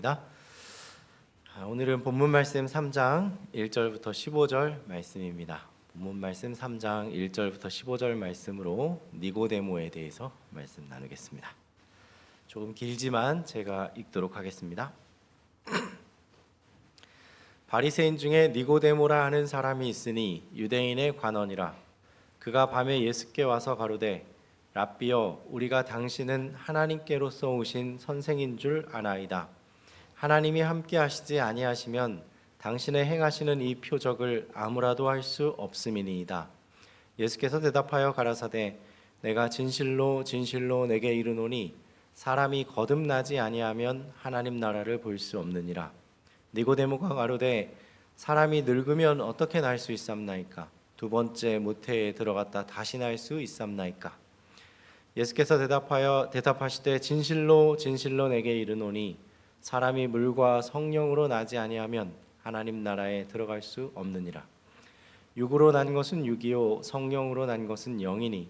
감사합니다. 오늘은 본문 말씀 3장 1절부터 15절 말씀입니다. 본문 말씀 3장 1절부터 15절 말씀으로 니고데모에 대해서 말씀 나누겠습니다. 조금 길지만 제가 읽도록 하겠습니다. 바리새인 중에 니고데모라 하는 사람이 있으니 유대인의 관원이라. 그가 밤에 예수께 와서 가로되 랍비여, 우리가 당신은 하나님께로서 오신 선생인 줄 아나이다. 하나님이 함께 하시지 아니하시면 당신의 행하시는 이 표적을 아무라도 할 수 없음이니이다. 예수께서 대답하여 가라사대 내가 진실로 진실로 내게 이르노니 사람이 거듭나지 아니하면 하나님 나라를 볼 수 없느니라. 니고데모가 가로되 사람이 늙으면 어떻게 날 수 있삼나이까? 두 번째 모태에 들어갔다 다시 날 수 있삼나이까? 예수께서 대답하시되 진실로 진실로 내게 이르노니 사람이 물과 성령으로 나지 아니하면 하나님 나라에 들어갈 수 없느니라. 육으로 난 것은 육이요 성령으로 난 것은 영이니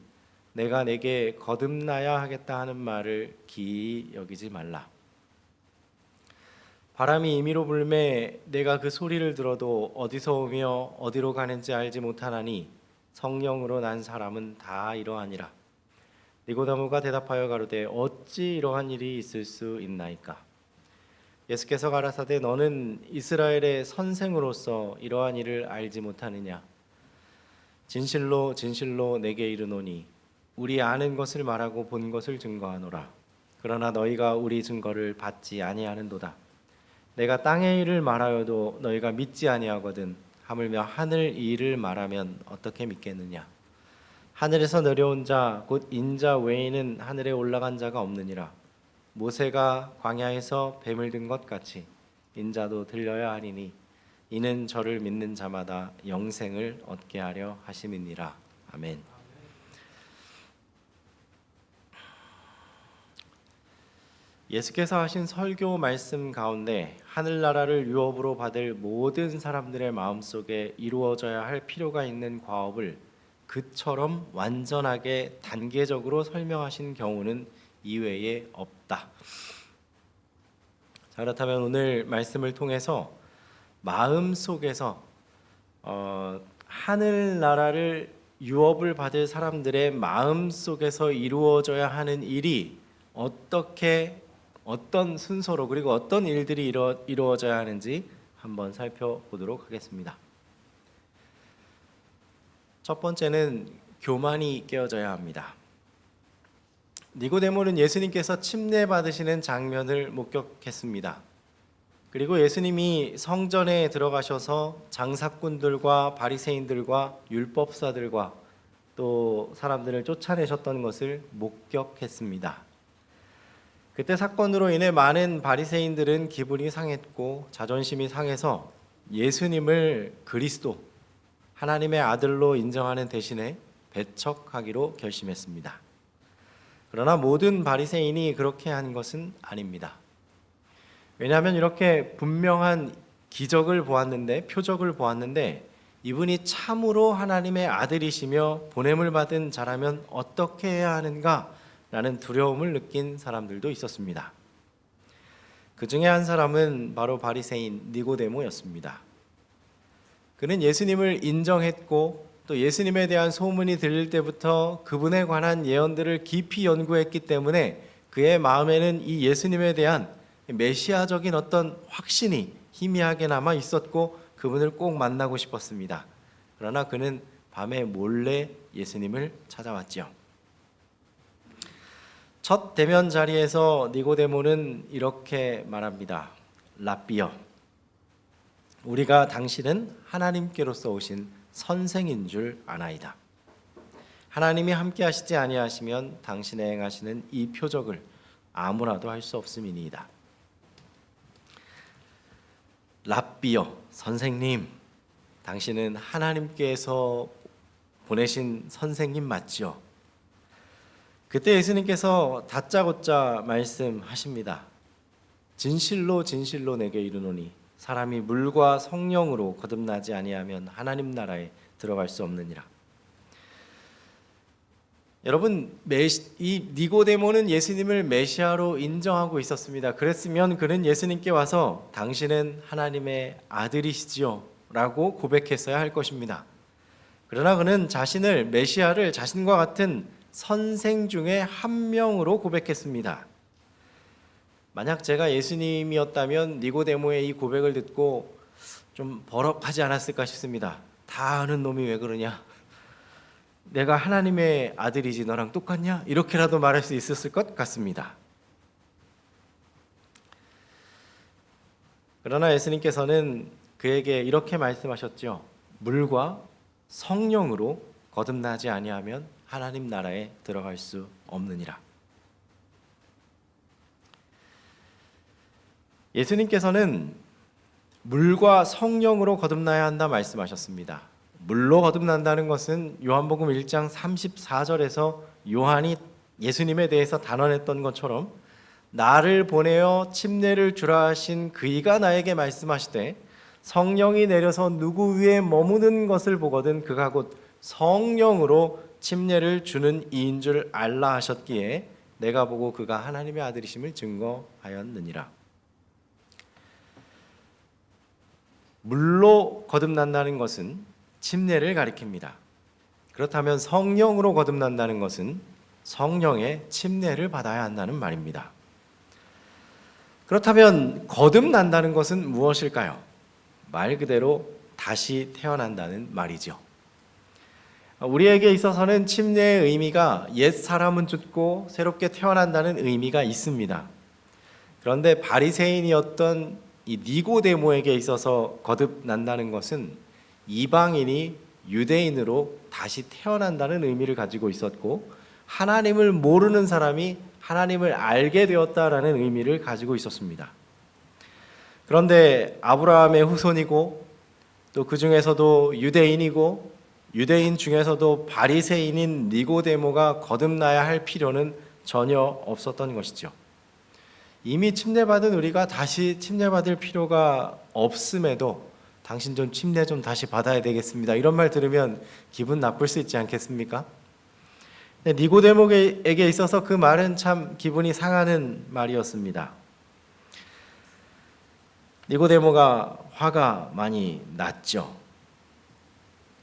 내가 내게 거듭나야 하겠다 하는 말을 기이 여기지 말라. 바람이 임의로 불매 내가 그 소리를 들어도 어디서 오며 어디로 가는지 알지 못하나니 성령으로 난 사람은 다 이러하니라. 니고데모가 대답하여 가로되 어찌 이러한 일이 있을 수 있나이까? 예수께서 가라사대 너는 이스라엘의 선생으로서 이러한 일을 알지 못하느냐? 진실로 진실로 내게 이르노니 우리 아는 것을 말하고 본 것을 증거하노라. 그러나 너희가 우리 증거를 받지 아니하는도다. 내가 땅의 일을 말하여도 너희가 믿지 아니하거든 하물며 하늘 일을 말하면 어떻게 믿겠느냐? 하늘에서 내려온 자 곧 인자 외에는 하늘에 올라간 자가 없느니라. 모세가 광야에서 뱀을 든 것 같이 인자도 들려야 하리니 이는 저를 믿는 자마다 영생을 얻게 하려 하심이니라. 아멘. 예수께서 하신 설교 말씀 가운데 하늘나라를 유업으로 받을 모든 사람들의 마음속에 이루어져야 할 필요가 있는 과업을 그처럼 완전하게 단계적으로 설명하신 경우는 이외에 없다. 자, 그렇다면 오늘 말씀을 통해서 마음속에서 하늘나라를 유업을 받을 사람들의 마음속에서 이루어져야 하는 일이 어떤 순서로 그리고 어떤 일들이 이루어져야 하는지 한번 살펴보도록 하겠습니다. 첫 번째는 교만이 깨어져야 합니다. 니고데모는 예수님께서 침례 받으시는 장면을 목격했습니다. 그리고 예수님이 성전에 들어가셔서 장사꾼들과 바리새인들과 율법사들과 또 사람들을 쫓아내셨던 것을 목격했습니다. 그때 사건으로 인해 많은 바리새인들은 기분이 상했고 자존심이 상해서 예수님을 그리스도 하나님의 아들로 인정하는 대신에 배척하기로 결심했습니다. 그러나 모든 바리새인이 그렇게 한 것은 아닙니다. 왜냐하면 이렇게 분명한 기적을 보았는데, 표적을 보았는데 이분이 참으로 하나님의 아들이시며 보냄을 받은 자라면 어떻게 해야 하는가라는 두려움을 느낀 사람들도 있었습니다. 그 중에 한 사람은 바로 바리새인 니고데모였습니다. 그는 예수님을 인정했고 또 예수님에 대한 소문이 들릴 때부터 그분에 관한 예언들을 깊이 연구했기 때문에 그의 마음에는 이 예수님에 대한 메시아적인 어떤 확신이 희미하게 남아 있었고 그분을 꼭 만나고 싶었습니다. 그러나 그는 밤에 몰래 예수님을 찾아왔지요. 첫 대면 자리에서 니고데모는 이렇게 말합니다. 랍비여, 우리가 당신은 하나님께로서 오신 선생인 줄 아나이다. 하나님이 함께 하시지 아니하시면 당신의 행하시는 이 표적을 아무라도 할 수 없음이니이다. 랍비여, 선생님, 당신은 하나님께서 보내신 선생님 맞죠? 그때 예수님께서 다짜고짜 말씀하십니다. 진실로 진실로 내게 이르노니 사람이 물과 성령으로 거듭나지 아니하면 하나님 나라에 들어갈 수 없느니라. 여러분, 이 니고데모는 예수님을 메시아로 인정하고 있었습니다. 그랬으면 그는 예수님께 와서 당신은 하나님의 아들이시지요 라고 고백했어야 할 것입니다. 그러나 그는 자신을 메시아를 자신과 같은 선생 중에 한 명으로 고백했습니다. 만약 제가 예수님이었다면 니고데모의 이 고백을 듣고 좀 버럭하지 않았을까 싶습니다. 다 아는 놈이 왜 그러냐? 내가 하나님의 아들이지 너랑 똑같냐? 이렇게라도 말할 수 있었을 것 같습니다. 그러나 예수님께서는 그에게 이렇게 말씀하셨죠. 물과 성령으로 거듭나지 아니하면 하나님 나라에 들어갈 수 없느니라. 예수님께서는 물과 성령으로 거듭나야 한다 말씀하셨습니다. 물로 거듭난다는 것은 요한복음 1장 34절에서 요한이 예수님에 대해서 단언했던 것처럼 나를 보내어 침례를 주라 하신 그이가 나에게 말씀하시되 성령이 내려서 누구 위에 머무는 것을 보거든 그가 곧 성령으로 침례를 주는 이인 줄 알라 하셨기에 내가 보고 그가 하나님의 아들이심을 증거하였느니라. 물로 거듭난다는 것은 침례를 가리킵니다. 그렇다면 성령으로 거듭난다는 것은 성령의 침례를 받아야 한다는 말입니다. 그렇다면 거듭난다는 것은 무엇일까요? 말 그대로 다시 태어난다는 말이죠. 우리에게 있어서는 침례의 의미가 옛 사람은 죽고 새롭게 태어난다는 의미가 있습니다. 그런데 바리새인이었던 이 니고데모에게 있어서 거듭난다는 것은 이방인이 유대인으로 다시 태어난다는 의미를 가지고 있었고 하나님을 모르는 사람이 하나님을 알게 되었다라는 의미를 가지고 있었습니다. 그런데 아브라함의 후손이고 또 그 중에서도 유대인이고 유대인 중에서도 바리새인인 니고데모가 거듭나야 할 필요는 전혀 없었던 것이죠. 이미 침례받은 우리가 다시 침례받을 필요가 없음에도 당신 좀 침례 좀 다시 받아야 되겠습니다. 이런 말 들으면 기분 나쁠 수 있지 않겠습니까? 니고데모에게 있어서 그 말은 참 기분이 상하는 말이었습니다. 니고데모가 화가 많이 났죠.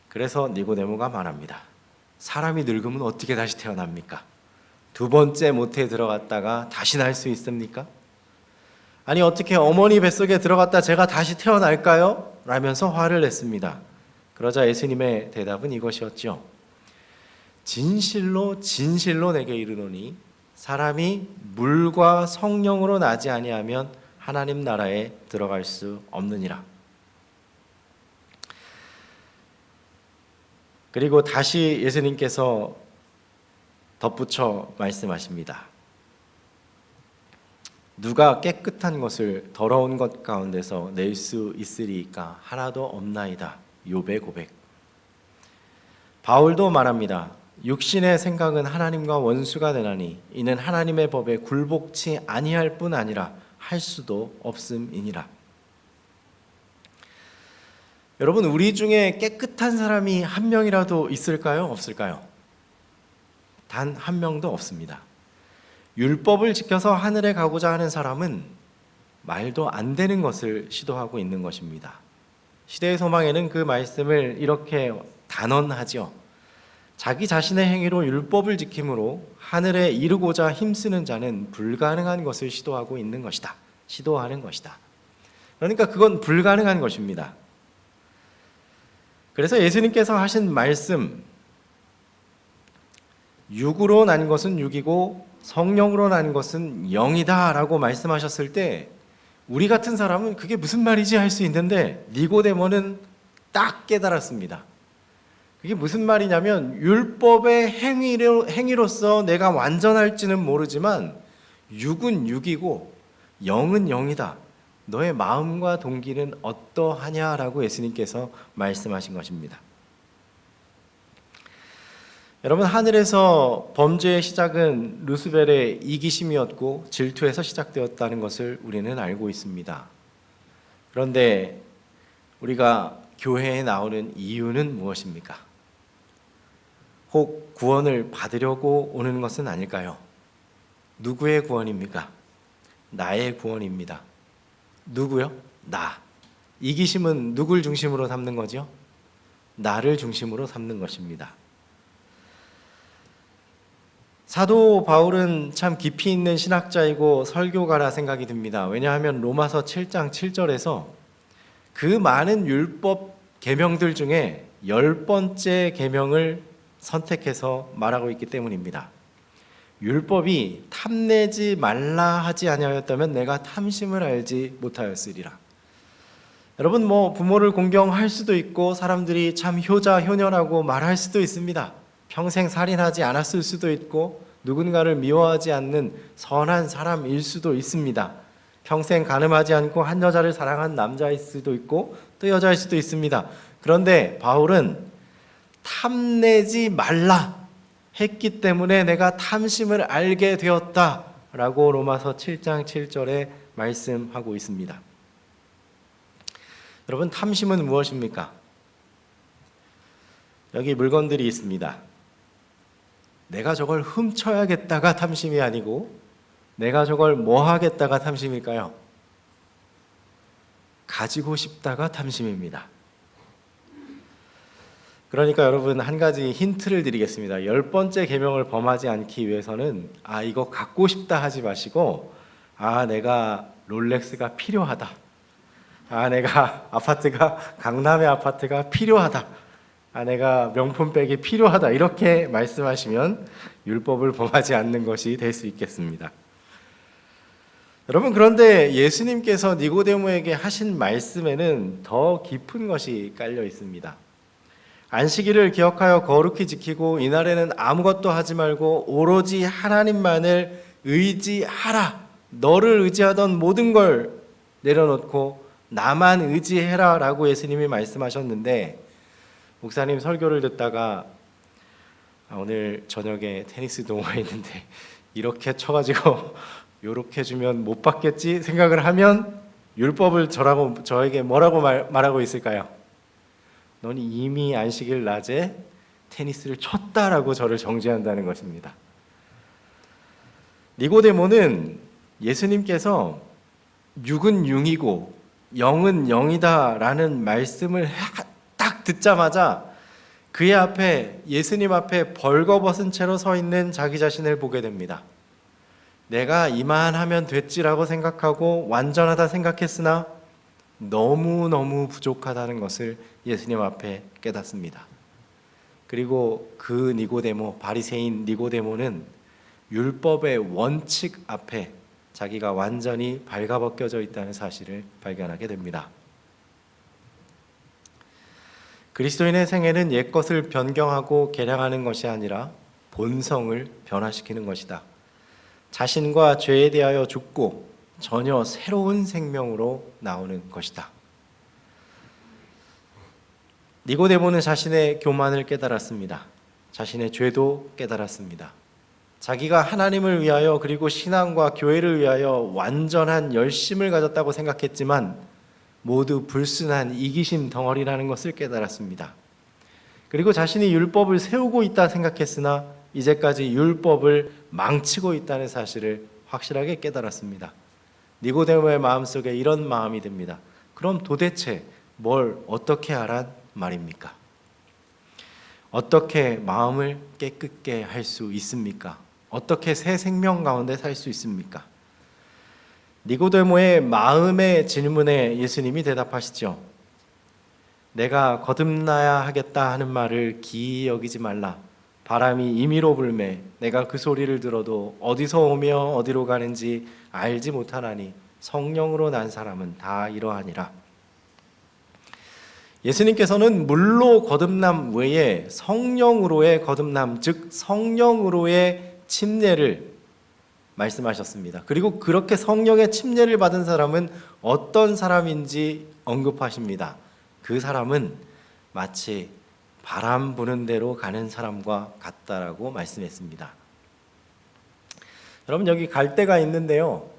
그래서 니고데모가 말합니다. 사람이 늙으면 어떻게 다시 태어납니까? 두 번째 모태에 들어갔다가 다시 날 수 있습니까? 아니 어떻게 어머니 뱃속에 들어갔다 제가 다시 태어날까요? 라면서 화를 냈습니다. 그러자 예수님의 대답은 이것이었죠. 진실로 진실로 내게 이르노니 사람이 물과 성령으로 나지 아니하면 하나님 나라에 들어갈 수 없느니라. 그리고 다시 예수님께서 덧붙여 말씀하십니다. 누가 깨끗한 것을 더러운 것 가운데서 낼 수 있으리이까 하나도 없나이다. 욥의 고백. 바울도 말합니다. 육신의 생각은 하나님과 원수가 되나니 이는 하나님의 법에 굴복치 아니할 뿐 아니라 할 수도 없음이니라. 여러분, 우리 중에 깨끗한 사람이 한 명이라도 있을까요? 없을까요? 단 한 명도 없습니다. 율법을 지켜서 하늘에 가고자 하는 사람은 말도 안 되는 것을 시도하고 있는 것입니다. 시대의 소망에는 그 말씀을 이렇게 단언하죠. 자기 자신의 행위로 율법을 지킴으로 하늘에 이르고자 힘쓰는 자는 불가능한 것을 시도하고 있는 것이다. 시도하는 것이다. 그러니까 그건 불가능한 것입니다. 그래서 예수님께서 하신 말씀, 육으로 난 것은 육이고 성령으로 난 것은 영이다 라고 말씀하셨을 때 우리 같은 사람은 그게 무슨 말이지 할 수 있는데 니고데모는 딱 깨달았습니다. 그게 무슨 말이냐면 율법의 행위로서 내가 완전할지는 모르지만 육은 육이고 영은 영이다. 너의 마음과 동기는 어떠하냐라고 예수님께서 말씀하신 것입니다. 여러분, 하늘에서 범죄의 시작은 루스벨의 이기심이었고 질투에서 시작되었다는 것을 우리는 알고 있습니다. 그런데 우리가 교회에 나오는 이유는 무엇입니까? 혹 구원을 받으려고 오는 것은 아닐까요? 누구의 구원입니까? 나의 구원입니다. 누구요? 나. 이기심은 누굴 중심으로 삼는 거죠? 나를 중심으로 삼는 것입니다. 사도 바울은 참 깊이 있는 신학자이고 설교가라 생각이 듭니다. 왜냐하면 로마서 7장 7절에서 그 많은 율법 계명들 중에 10번째 계명을 선택해서 말하고 있기 때문입니다. 율법이 탐내지 말라 하지 아니하였다면 내가 탐심을 알지 못하였으리라. 여러분, 부모를 공경할 수도 있고 사람들이 참 효자 효녀라고 말할 수도 있습니다. 평생 살인하지 않았을 수도 있고 누군가를 미워하지 않는 선한 사람일 수도 있습니다. 평생 간음하지 않고 한 여자를 사랑한 남자일 수도 있고 또 여자일 수도 있습니다. 그런데 바울은 탐내지 말라 했기 때문에 내가 탐심을 알게 되었다라고 로마서 7장 7절에 말씀하고 있습니다. 여러분, 탐심은 무엇입니까? 여기 물건들이 있습니다. 내가 저걸 훔쳐야겠다가 탐심이 아니고 내가 저걸 뭐 하겠다가 탐심일까요? 가지고 싶다가 탐심입니다. 그러니까 여러분, 한 가지 힌트를 드리겠습니다. 10번째 계명을 범하지 않기 위해서는 이거 갖고 싶다 하지 마시고 내가 롤렉스가 필요하다. 내가 강남의 아파트가 필요하다. 내가 명품백이 필요하다. 이렇게 말씀하시면 율법을 범하지 않는 것이 될 수 있겠습니다. 여러분, 그런데 예수님께서 니고데모에게 하신 말씀에는 더 깊은 것이 깔려 있습니다. 안식일을 기억하여 거룩히 지키고 이날에는 아무것도 하지 말고 오로지 하나님만을 의지하라. 너를 의지하던 모든 걸 내려놓고 나만 의지해라 라고 예수님이 말씀하셨는데, 목사님 설교를 듣다가 오늘 저녁에 테니스 동호회 있는데 이렇게 쳐가지고 요렇게 주면 못 받겠지 생각을 하면 율법을 저에게 뭐라고 말하고 있을까요? 넌 이미 안식일 낮에 테니스를 쳤다라고 저를 정죄한다는 것입니다. 니고데모는 예수님께서 육은 육이고 영은 영이다 라는 말씀을 딱 듣자마자 그의 앞에, 예수님 앞에 벌거벗은 채로 서 있는 자기 자신을 보게 됩니다. 내가 이만하면 됐지라고 생각하고 완전하다 생각했으나 너무너무 부족하다는 것을 예수님 앞에 깨닫습니다. 그리고 그 니고데모, 바리새인 니고데모는 율법의 원칙 앞에 자기가 완전히 발가벗겨져 있다는 사실을 발견하게 됩니다. 그리스도인의 생애는 옛것을 변경하고 개량하는 것이 아니라 본성을 변화시키는 것이다. 자신과 죄에 대하여 죽고 전혀 새로운 생명으로 나오는 것이다. 니고데모는 자신의 교만을 깨달았습니다. 자신의 죄도 깨달았습니다. 자기가 하나님을 위하여 그리고 신앙과 교회를 위하여 완전한 열심을 가졌다고 생각했지만 모두 불순한 이기심 덩어리라는 것을 깨달았습니다. 그리고 자신이 율법을 세우고 있다 생각했으나 이제까지 율법을 망치고 있다는 사실을 확실하게 깨달았습니다. 니고데모의 마음속에 이런 마음이 듭니다. 그럼 도대체 뭘 어떻게 하란 말입니까? 어떻게 마음을 깨끗게 할 수 있습니까? 어떻게 새 생명 가운데 살 수 있습니까? 니고데모의 마음의 질문에 예수님이 대답하시죠. 내가 거듭나야 하겠다 하는 말을 기이 여기지 말라. 바람이 임의로 불매 내가 그 소리를 들어도 어디서 오며 어디로 가는지 알지 못하나니 성령으로 난 사람은 다 이러하니라. 예수님께서는 물로 거듭남 외에 성령으로의 거듭남, 즉 성령으로의 침례를 말씀하셨습니다. 그리고 그렇게 성령의 침례를 받은 사람은 어떤 사람인지 언급하십니다. 그 사람은 마치 바람 부는 대로 가는 사람과 같다라고 말씀했습니다. 여러분, 여기 갈대가 있는데요.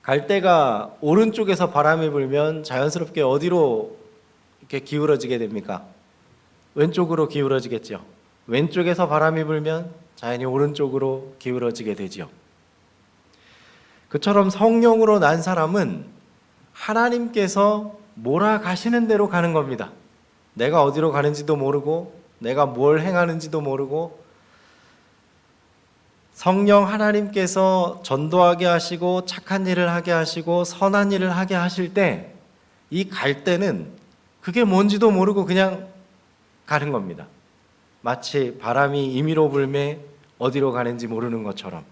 갈대가 오른쪽에서 바람이 불면 자연스럽게 어디로 이렇게 기울어지게 됩니까? 왼쪽으로 기울어지겠죠. 왼쪽에서 바람이 불면 자연히 오른쪽으로 기울어지게 되지요. 그처럼 성령으로 난 사람은 하나님께서 몰아가시는 대로 가는 겁니다. 내가 어디로 가는지도 모르고 내가 뭘 행하는지도 모르고 성령 하나님께서 전도하게 하시고 착한 일을 하게 하시고 선한 일을 하게 하실 때 이 갈 때는 그게 뭔지도 모르고 그냥 가는 겁니다. 마치 바람이 임의로 불매 어디로 가는지 모르는 것처럼.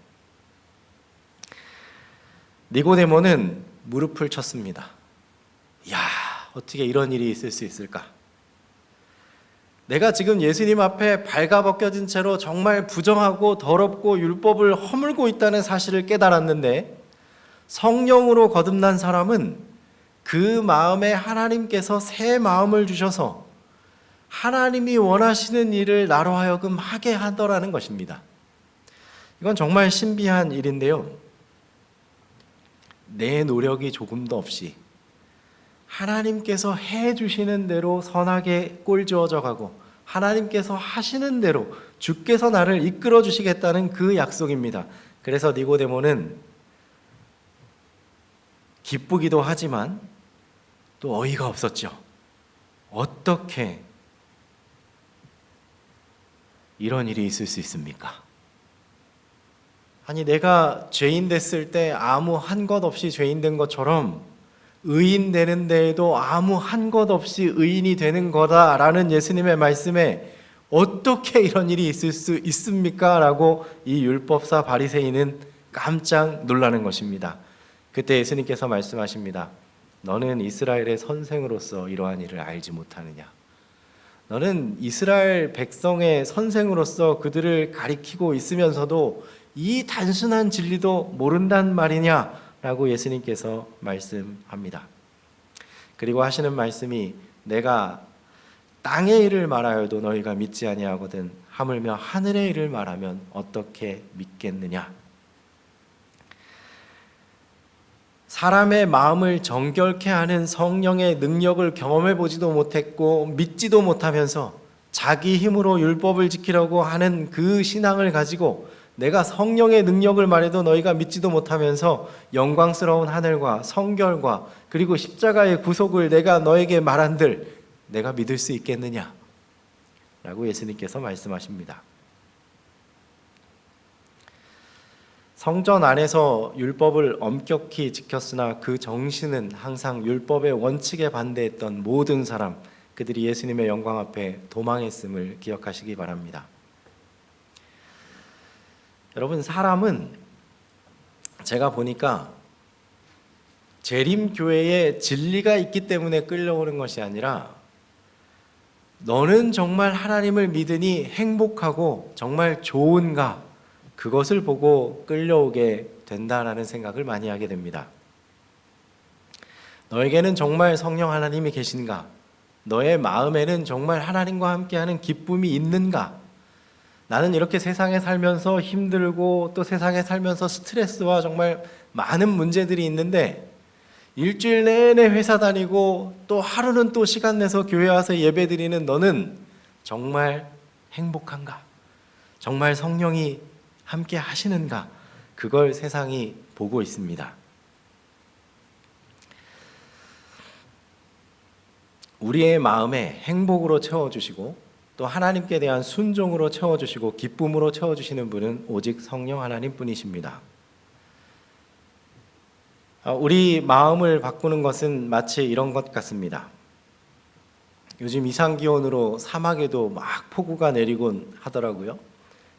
니고데모는 무릎을 쳤습니다. 야, 어떻게 이런 일이 있을 수 있을까? 내가 지금 예수님 앞에 발가벗겨진 채로 정말 부정하고 더럽고 율법을 허물고 있다는 사실을 깨달았는데 성령으로 거듭난 사람은 그 마음에 하나님께서 새 마음을 주셔서 하나님이 원하시는 일을 나로 하여금 하게 하더라는 것입니다. 이건 정말 신비한 일인데요. 내 노력이 조금도 없이 하나님께서 해주시는 대로 선하게 꼴지어져 가고 하나님께서 하시는 대로 주께서 나를 이끌어 주시겠다는 그 약속입니다. 그래서 니고데모는 기쁘기도 하지만 또 어이가 없었죠. 어떻게 이런 일이 있을 수 있습니까? 아니, 내가 죄인 됐을 때 아무 한 것 없이 죄인 된 것처럼 의인 되는 데에도 아무 한 것 없이 의인이 되는 거다라는 예수님의 말씀에 어떻게 이런 일이 있을 수 있습니까? 라고 이 율법사 바리새인은 깜짝 놀라는 것입니다. 그때 예수님께서 말씀하십니다. 너는 이스라엘의 선생으로서 이러한 일을 알지 못하느냐? 너는 이스라엘 백성의 선생으로서 그들을 가리키고 있으면서도 이 단순한 진리도 모른단 말이냐? 라고 예수님께서 말씀합니다. 그리고 하시는 말씀이 내가 땅의 일을 말하여도 너희가 믿지 아니하거든 하물며 하늘의 일을 말하면 어떻게 믿겠느냐? 사람의 마음을 정결케 하는 성령의 능력을 경험해 보지도 못했고 믿지도 못하면서 자기 힘으로 율법을 지키려고 하는 그 신앙을 가지고 내가 성령의 능력을 말해도 너희가 믿지도 못하면서 영광스러운 하늘과 성결과 그리고 십자가의 구속을 내가 너에게 말한들 내가 믿을 수 있겠느냐? 라고 예수님께서 말씀하십니다. 성전 안에서 율법을 엄격히 지켰으나 그 정신은 항상 율법의 원칙에 반대했던 모든 사람, 그들이 예수님의 영광 앞에 도망했음을 기억하시기 바랍니다. 여러분, 사람은 제가 보니까 재림교회에 진리가 있기 때문에 끌려오는 것이 아니라 너는 정말 하나님을 믿으니 행복하고 정말 좋은가? 그것을 보고 끌려오게 된다라는 생각을 많이 하게 됩니다. 너에게는 정말 성령 하나님이 계신가? 너의 마음에는 정말 하나님과 함께하는 기쁨이 있는가? 나는 이렇게 세상에 살면서 힘들고 또 세상에 살면서 스트레스와 정말 많은 문제들이 있는데 일주일 내내 회사 다니고 또 하루는 또 시간 내서 교회 와서 예배 드리는 너는 정말 행복한가? 정말 성령이 함께 하시는가? 그걸 세상이 보고 있습니다. 우리의 마음에 행복으로 채워주시고 또 하나님께 대한 순종으로 채워주시고 기쁨으로 채워주시는 분은 오직 성령 하나님뿐이십니다. 우리 마음을 바꾸는 것은 마치 이런 것 같습니다. 요즘 이상기온으로 사막에도 막 폭우가 내리곤 하더라고요.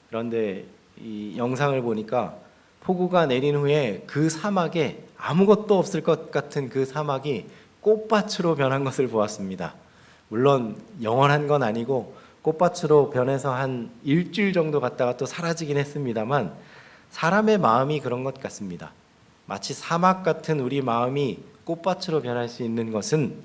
그런데 이 영상을 보니까 폭우가 내린 후에 그 사막에 아무것도 없을 것 같은 그 사막이 꽃밭으로 변한 것을 보았습니다. 물론 영원한 건 아니고 꽃밭으로 변해서 한 일주일 정도 갔다가 또 사라지긴 했습니다만 사람의 마음이 그런 것 같습니다. 마치 사막 같은 우리 마음이 꽃밭으로 변할 수 있는 것은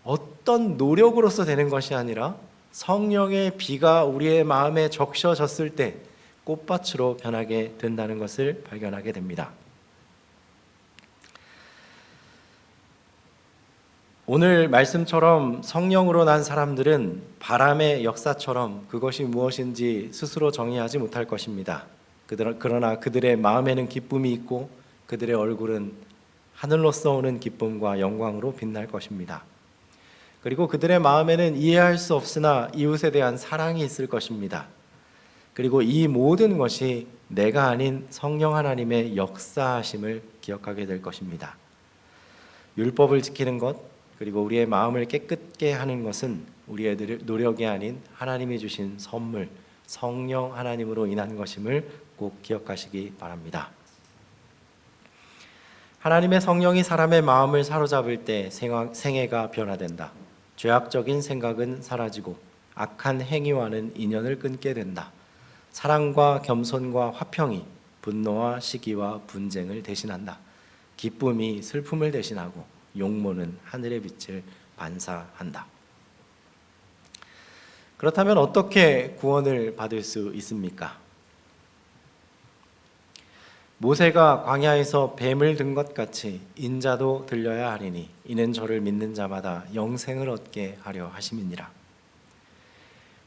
어떤 노력으로서 되는 것이 아니라 성령의 비가 우리의 마음에 적셔졌을 때 꽃밭으로 변하게 된다는 것을 발견하게 됩니다. 오늘 말씀처럼 성령으로 난 사람들은 바람의 역사처럼 그것이 무엇인지 스스로 정의하지 못할 것입니다. 그러나 그들의 마음에는 기쁨이 있고 그들의 얼굴은 하늘로서 오는 기쁨과 영광으로 빛날 것입니다. 그리고 그들의 마음에는 이해할 수 없으나 이웃에 대한 사랑이 있을 것입니다. 그리고 이 모든 것이 내가 아닌 성령 하나님의 역사하심을 기억하게 될 것입니다. 율법을 지키는 것, 그리고 우리의 마음을 깨끗게 하는 것은 우리의 노력이 아닌 하나님이 주신 선물, 성령 하나님으로 인한 것임을 꼭 기억하시기 바랍니다. 하나님의 성령이 사람의 마음을 사로잡을 때 생애가 변화된다. 죄악적인 생각은 사라지고 악한 행위와는 인연을 끊게 된다. 사랑과 겸손과 화평이 분노와 시기와 분쟁을 대신한다. 기쁨이 슬픔을 대신하고 용모는 하늘의 빛을 반사한다. 그렇다면 어떻게 구원을 받을 수 있습니까? 모세가 광야에서 뱀을 든 것 같이 인자도 들려야 하리니 이는 저를 믿는 자마다 영생을 얻게 하려 하심이니라.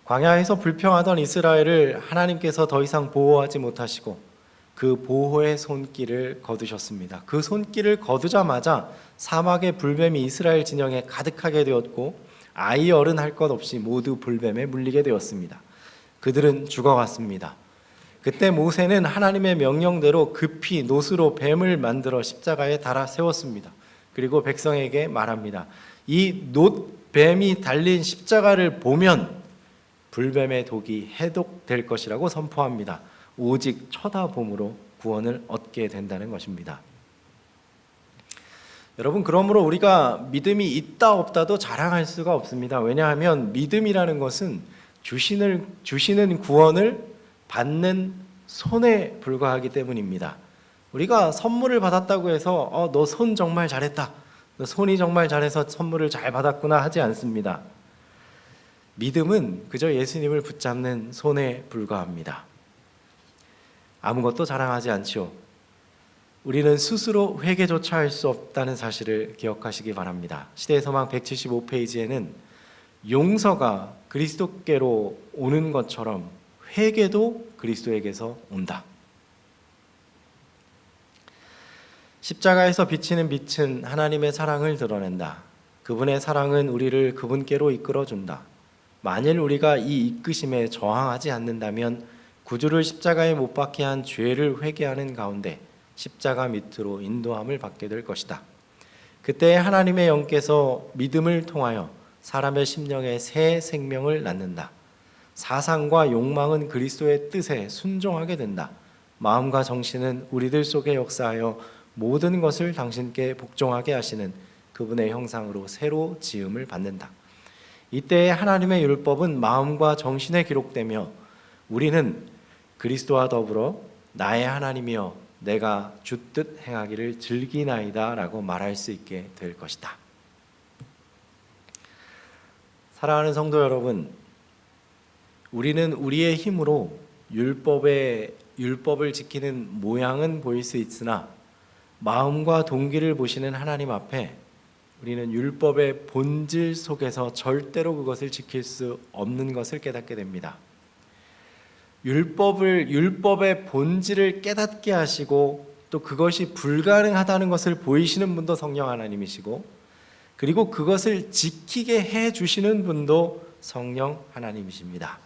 광야에서 불평하던 이스라엘을 하나님께서 더 이상 보호하지 못하시고 그 보호의 손길을 거두셨습니다. 그 손길을 거두자마자 사막의 불뱀이 이스라엘 진영에 가득하게 되었고 아이 어른 할 것 없이 모두 불뱀에 물리게 되었습니다. 그들은 죽어갔습니다. 그때 모세는 하나님의 명령대로 급히 놋으로 뱀을 만들어 십자가에 달아 세웠습니다. 그리고 백성에게 말합니다. 이 놋뱀이 달린 십자가를 보면 불뱀의 독이 해독될 것이라고 선포합니다. 오직 쳐다봄으로 구원을 얻게 된다는 것입니다. 여러분, 그러므로 우리가 믿음이 있다 없다도 자랑할 수가 없습니다. 왜냐하면 믿음이라는 것은 주시는 구원을 받는 손에 불과하기 때문입니다. 우리가 선물을 받았다고 해서 너 손 정말 잘했다, 너 손이 정말 잘해서 선물을 잘 받았구나 하지 않습니다. 믿음은 그저 예수님을 붙잡는 손에 불과합니다. 아무것도 자랑하지 않지요. 우리는 스스로 회개조차 할 수 없다는 사실을 기억하시기 바랍니다. 시대의 소망 175페이지에는 용서가 그리스도께로 오는 것처럼 회개도 그리스도에게서 온다. 십자가에서 비치는 빛은 하나님의 사랑을 드러낸다. 그분의 사랑은 우리를 그분께로 이끌어준다. 만일 우리가 이 이끄심에 저항하지 않는다면 구주를 십자가에 못 박게 한 죄를 회개하는 가운데 십자가 밑으로 인도함을 받게 될 것이다. 그때 하나님의 영께서 믿음을 통하여 사람의 심령에 새 생명을 낳는다. 사상과 욕망은 그리스도의 뜻에 순종하게 된다. 마음과 정신은 우리들 속에 역사하여 모든 것을 당신께 복종하게 하시는 그분의 형상으로 새로 지음을 받는다. 이때 하나님의 율법은 마음과 정신에 기록되며 우리는 그리스도와 더불어 나의 하나님이여 내가 주 뜻 행하기를 즐기나이다 라고 말할 수 있게 될 것이다. 사랑하는 성도 여러분, 우리는 우리의 힘으로 율법을 지키는 모양은 보일 수 있으나 마음과 동기를 보시는 하나님 앞에 우리는 율법의 본질 속에서 절대로 그것을 지킬 수 없는 것을 깨닫게 됩니다. 율법의 본질을 깨닫게 하시고 또 그것이 불가능하다는 것을 보이시는 분도 성령 하나님이시고 그리고 그것을 지키게 해 주시는 분도 성령 하나님이십니다.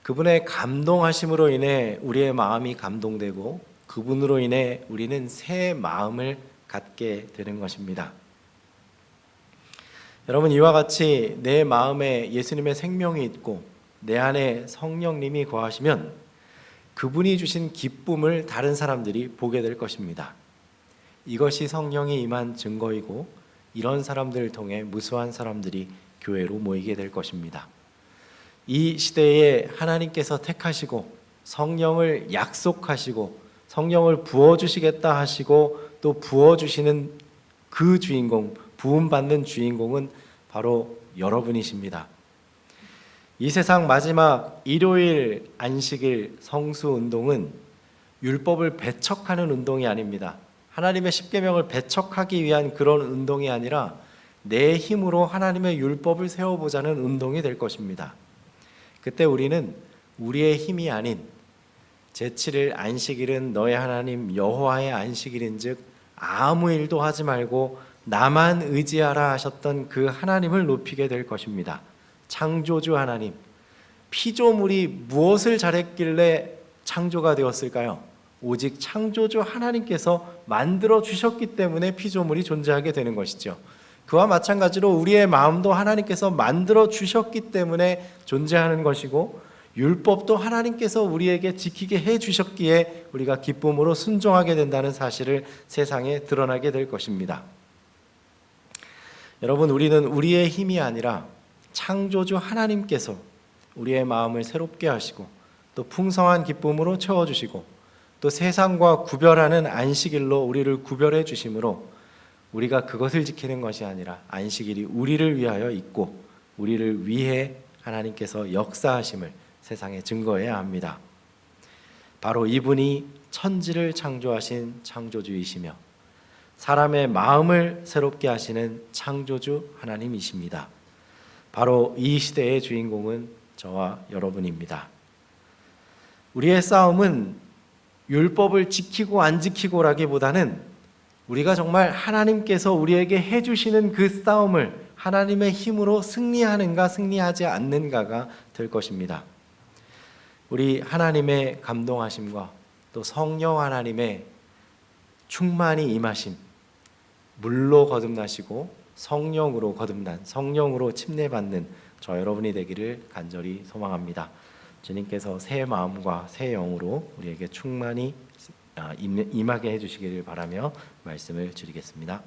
그분의 감동하심으로 인해 우리의 마음이 감동되고 그분으로 인해 우리는 새 마음을 갖게 되는 것입니다. 여러분, 이와 같이 내 마음에 예수님의 생명이 있고 내 안에 성령님이 거하시면 그분이 주신 기쁨을 다른 사람들이 보게 될 것입니다. 이것이 성령이 임한 증거이고 이런 사람들을 통해 무수한 사람들이 교회로 모이게 될 것입니다. 이 시대에 하나님께서 택하시고 성령을 약속하시고 성령을 부어주시겠다 하시고 또 부어주시는 그 주인공, 부음받는 주인공은 바로 여러분이십니다. 이 세상 마지막 일요일 안식일 성수운동은 율법을 배척하는 운동이 아닙니다. 하나님의 십계명을 배척하기 위한 그런 운동이 아니라 내 힘으로 하나님의 율법을 세워보자는 운동이 될 것입니다. 그때 우리는 우리의 힘이 아닌 제7일 안식일은 너의 하나님 여호와의 안식일인즉 아무 일도 하지 말고 나만 의지하라 하셨던 그 하나님을 높이게 될 것입니다. 창조주 하나님, 피조물이 무엇을 잘했길래 창조가 되었을까요? 오직 창조주 하나님께서 만들어 주셨기 때문에 피조물이 존재하게 되는 것이죠. 그와 마찬가지로 우리의 마음도 하나님께서 만들어 주셨기 때문에 존재하는 것이고, 율법도 하나님께서 우리에게 지키게 해 주셨기에 우리가 기쁨으로 순종하게 된다는 사실을 세상에 드러나게 될 것입니다. 여러분, 우리는 우리의 힘이 아니라 창조주 하나님께서 우리의 마음을 새롭게 하시고 또 풍성한 기쁨으로 채워주시고 또 세상과 구별하는 안식일로 우리를 구별해 주심으로 우리가 그것을 지키는 것이 아니라 안식일이 우리를 위하여 있고 우리를 위해 하나님께서 역사하심을 세상에 증거해야 합니다. 바로 이분이 천지를 창조하신 창조주이시며 사람의 마음을 새롭게 하시는 창조주 하나님이십니다. 바로 이 시대의 주인공은 저와 여러분입니다. 우리의 싸움은 율법을 지키고 안 지키고라기보다는 우리가 정말 하나님께서 우리에게 해주시는 그 싸움을 하나님의 힘으로 승리하는가 승리하지 않는가가 될 것입니다. 우리 하나님의 감동하심과 또 성령 하나님의 충만히 임하심, 물로 거듭나시고 성령으로 거듭난, 성령으로 침례받는 저 여러분이 되기를 간절히 소망합니다. 주님께서 새 마음과 새 영으로 우리에게 충만히 임하게 해주시기를 바라며 말씀을 드리겠습니다.